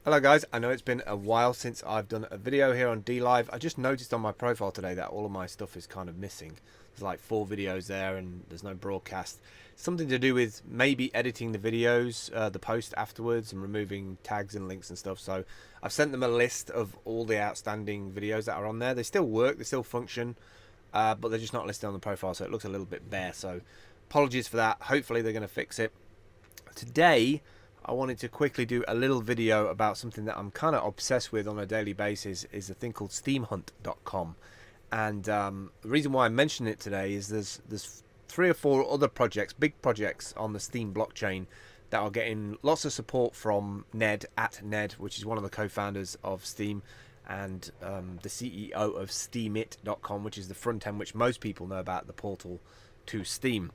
Hello guys, I know it's been a while since I've done a video here on DLive. I just noticed on my profile today that all of my stuff is kind of missing. There's like 4 videos there and there's no broadcast. Something to do with maybe editing the videos, the post afterwards, and removing tags and links and stuff. So I've sent them a list of all the outstanding videos that are on there. They still work, they still function, but they're just not listed on the profile, so it looks a little bit bare. So apologies for that. Hopefully they're going to fix it. Today I wanted to quickly do a little video about something that I'm kind of obsessed with on a daily basis, is a thing called steemhunt.com. And the reason why I mention it today is there's 3 or 4 other projects, big projects on the Steem blockchain that are getting lots of support from Ned, which is one of the co-founders of Steem, and the CEO of steemit.com, which is the front end which most people know about, the portal to Steem.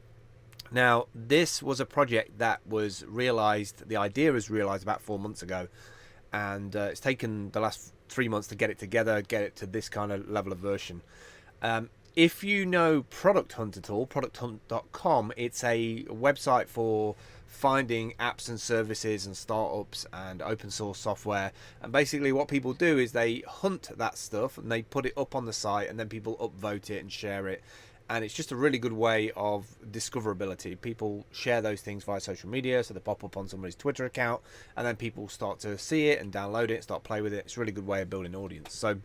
Now, this was a project that was realized, the idea was realized about 4 months ago, and it's taken the last 3 months to get it together, get it to this kind of level of version. If you know Product Hunt at all, producthunt.com, it's a website for finding apps and services and startups and open source software. And basically what people do is they hunt that stuff and they put it up on the site, and then people upvote it and share it. And it's just a really good way of discoverability. People share those things via social media, so they pop up on somebody's Twitter account, and then people start to see it and download it, start play with it. It's a really good way of building an audience. So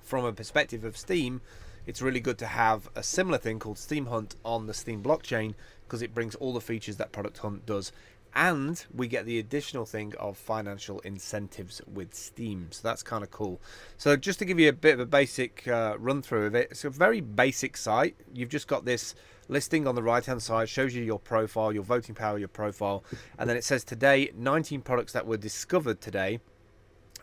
from a perspective of Steem, it's really good to have a similar thing called Steem Hunt on the Steem blockchain, because it brings all the features that Product Hunt does, and we get the additional thing of financial incentives with Steem. So that's kind of cool. So just to give you a bit of a basic run through of it, it's a very basic site. You've just got this listing on the right hand side, shows you your profile, your voting power, your profile, and then it says today 19 products that were discovered today,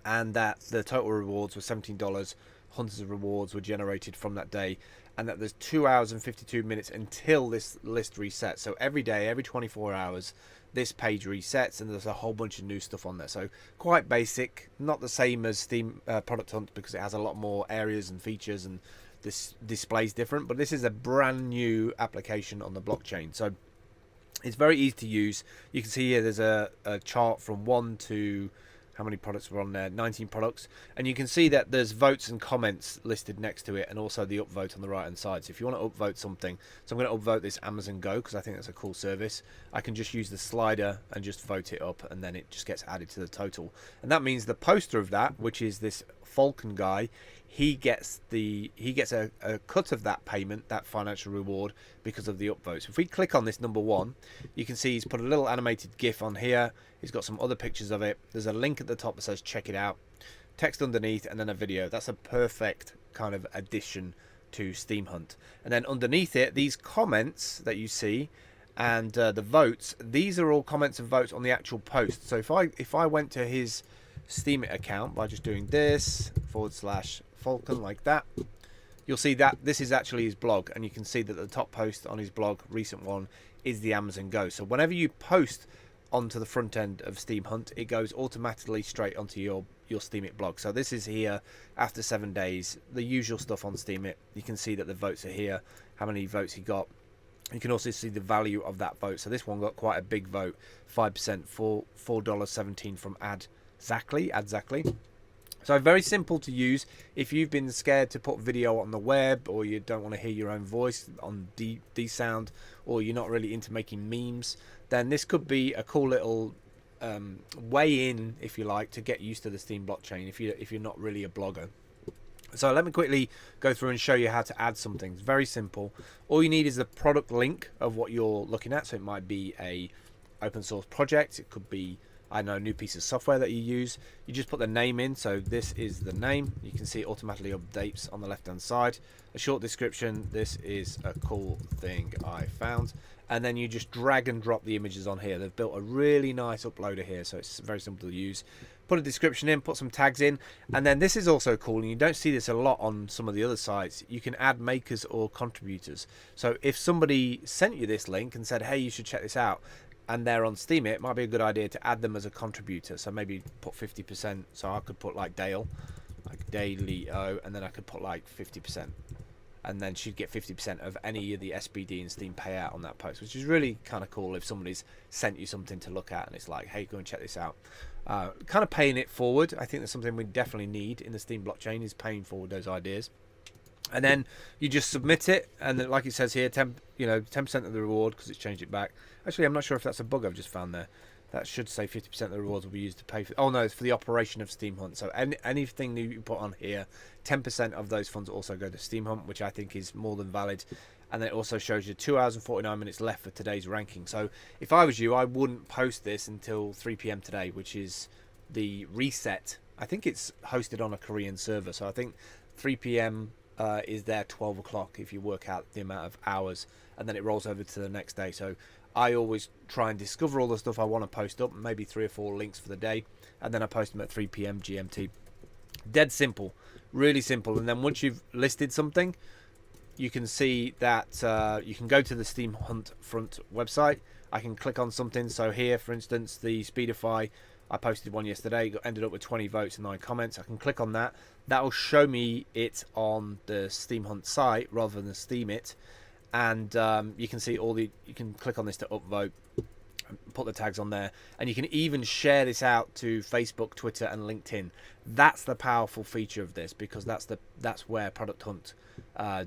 and that the total rewards were $17. Hundreds of rewards were generated from that day, and that there's 2 hours and 52 minutes until this list resets. So every day, every 24 hours, this page resets, and there's a whole bunch of new stuff on there. So quite basic, not the same as Steem Product Hunt, because it has a lot more areas and features, and this display's different. But this is a brand new application on the blockchain, so it's very easy to use. You can see here there's a chart from 1 to how many products were on there, 19 products, and you can see that there's votes and comments listed next to it, and also the upvote on the right hand side. So if you want to upvote something, so I'm going to upvote this Amazon Go because I think that's a cool service. I can just use the slider and just vote it up, and then it just gets added to the total. And that means the poster of that, which is this Falcon guy, he gets a cut of that payment, that financial reward, because of the upvotes. If we click on this number 1, you can see he's put a little animated GIF on here. He's got some other pictures of it. There's a link at the top that says check it out, text underneath, and then a video. That's a perfect kind of addition to Steem Hunt. And then underneath it, these comments that you see and the votes, these are all comments and votes on the actual post. So if I went to his Steemit account by just doing this /Falcon like that, you'll see that this is actually his blog, and you can see that the top post on his blog, recent one, is the Amazon Go. So whenever you post onto the front end of Steem Hunt, it goes automatically straight onto your Steemit blog. So this is here after 7 days, the usual stuff on Steemit. You can see that the votes are here, how many votes he got. You can also see the value of that vote. So this one got quite a big vote, 5%, for $4.17 from Exactly. So very simple to use. If you've been scared to put video on the web, or you don't want to hear your own voice on D-Sound, or you're not really into making memes, then this could be a cool little way in, if you like, to get used to the Steem blockchain if you're not really a blogger. So let me quickly go through and show you how to add something. It's very simple. All you need is the product link of what you're looking at. So it might be a open source project. It could be, I know, a new piece of software that you use. You just put the name in. So this is the name. You can see it automatically updates on the left hand side. A short description. This is a cool thing I found. And then you just drag and drop the images on here. They've built a really nice uploader here, so it's very simple to use. Put a description in, put some tags in, and then this is also cool, and you don't see this a lot on some of the other sites. You can add makers or contributors. So if somebody sent you this link and said, hey, you should check this out, and they're on Steam, it might be a good idea to add them as a contributor. So maybe put 50%. So I could put like Dale, like Dailyo, and then I could put like 50%. And then she'd get 50% of any of the SBD and Steem payout on that post, which is really kind of cool if somebody's sent you something to look at and it's like, hey, go and check this out. kind of paying it forward. I think that's something we definitely need in the Steem blockchain, is paying forward those ideas. And then you just submit it, and then, like it says here, 10% of the reward, because it's changed it back. Actually, I'm not sure if that's a bug I've just found there. That should say 50% of the rewards will be used to pay for. Oh no, it's for the operation of steemhunt. So anything that you put on here, 10% of those funds also go to steemhunt, which I think is more than valid. And then it also shows you 2 hours and 49 minutes left for today's ranking. So if I was you, I wouldn't post this until 3 p.m. today, which is the reset. I think it's hosted on a Korean server, so I think 3 p.m. Is there 12 o'clock if you work out the amount of hours, and then it rolls over to the next day. So I always try and discover all the stuff I want to post up, maybe 3 or 4 links for the day, and then I post them at 3 p.m. GMT. Dead simple, really simple. And then once you've listed something, you can see that you can go to the Steemhunt front website. I can click on something. So here, for instance, the Speedify, I posted one yesterday, ended up with 20 votes and 9 comments. I can click on that. That will show me it on the Steemhunt site rather than the steemit. And you can see you can click on this to upvote, put the tags on there, and you can even share this out to Facebook, Twitter, and LinkedIn. That's the powerful feature of this, because that's where Product Hunt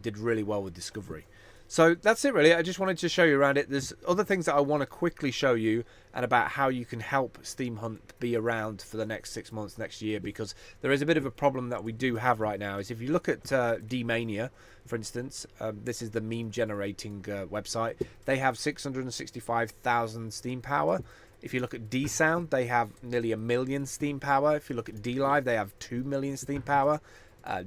did really well with discovery. So that's it really. I just wanted to show you around it. There's other things that I want to quickly show you, and about how you can help Steemhunt be around for the next 6 months, next year, because there is a bit of a problem that we do have right now. Is if you look at D-Mania, for instance, this is the meme generating website. They have 665,000 Steem power. If you look at D-Sound, they have nearly 1 million Steem power. If you look at D-Live, they have 2 million Steem power.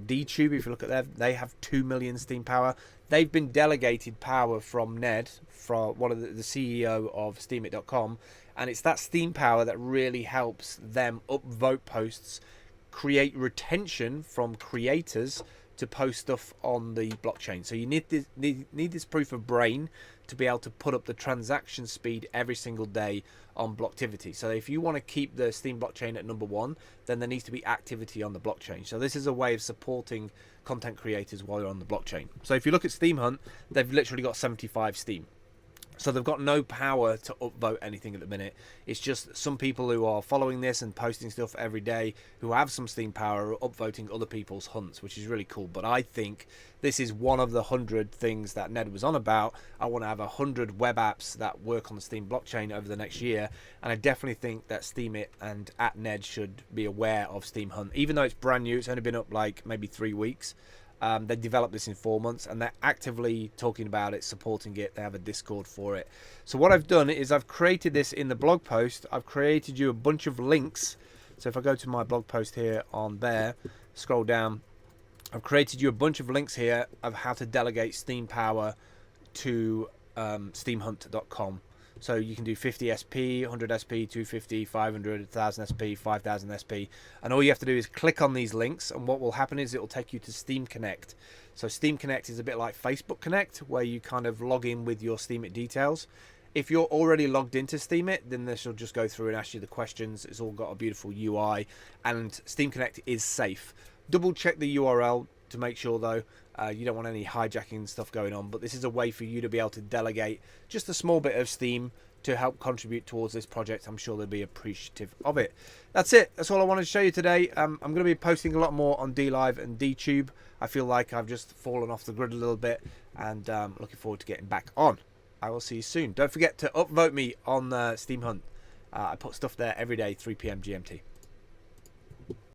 D-Tube, if you look at them, they have 2 million Steem power. They've been delegated power from Ned, from one of the CEO of steemit.com, and it's that Steem power that really helps them upvote posts, create retention from creators to post stuff on the blockchain. So you need this proof of brain to be able to put up the transaction speed every single day on Blocktivity. So if you want to keep the Steem blockchain at #1, then there needs to be activity on the blockchain. So this is a way of supporting content creators while you're on the blockchain. So if you look at Steemhunt, they've literally got 75 Steem. So they've got no power to upvote anything at the minute. It's just some people who are following this and posting stuff every day who have some Steem power are upvoting other people's hunts, which is really cool. But I think this is one of the 100 things that Ned was on about. I want to have 100 web apps that work on the Steem blockchain over the next year. And I definitely think that Steemit and @Ned should be aware of Steemhunt. Even though it's brand new, it's only been up like maybe 3 weeks. They developed this in 4 months, and they're actively talking about it, supporting it. They have a Discord for it. So what I've done is I've created this in the blog post. I've created you a bunch of links. So if I go to my blog post here on there, scroll down, I've created you a bunch of links here of how to delegate Steem power to steemhunt.com. So you can do 50 SP, 100 SP, 250, 500, 1000 SP, 5000 SP. And all you have to do is click on these links, and what will happen is it will take you to Steem Connect. So Steem Connect is a bit like Facebook Connect, where you kind of log in with your Steemit details. If you're already logged into Steemit, then this will just go through and ask you the questions. It's all got a beautiful UI, and Steem Connect is safe. Double check the URL to make sure though. You don't want any hijacking stuff going on, but this is a way for you to be able to delegate just a small bit of Steem to help contribute towards this project. I'm sure they'll be appreciative of it. That's it. That's all I wanted to show you today. I'm going to be posting a lot more on D-Live and D-Tube. I feel like I've just fallen off the grid a little bit, and looking forward to getting back on. I will see you soon. Don't forget to upvote me on Steemhunt. I put stuff there every day, 3 p.m. GMT.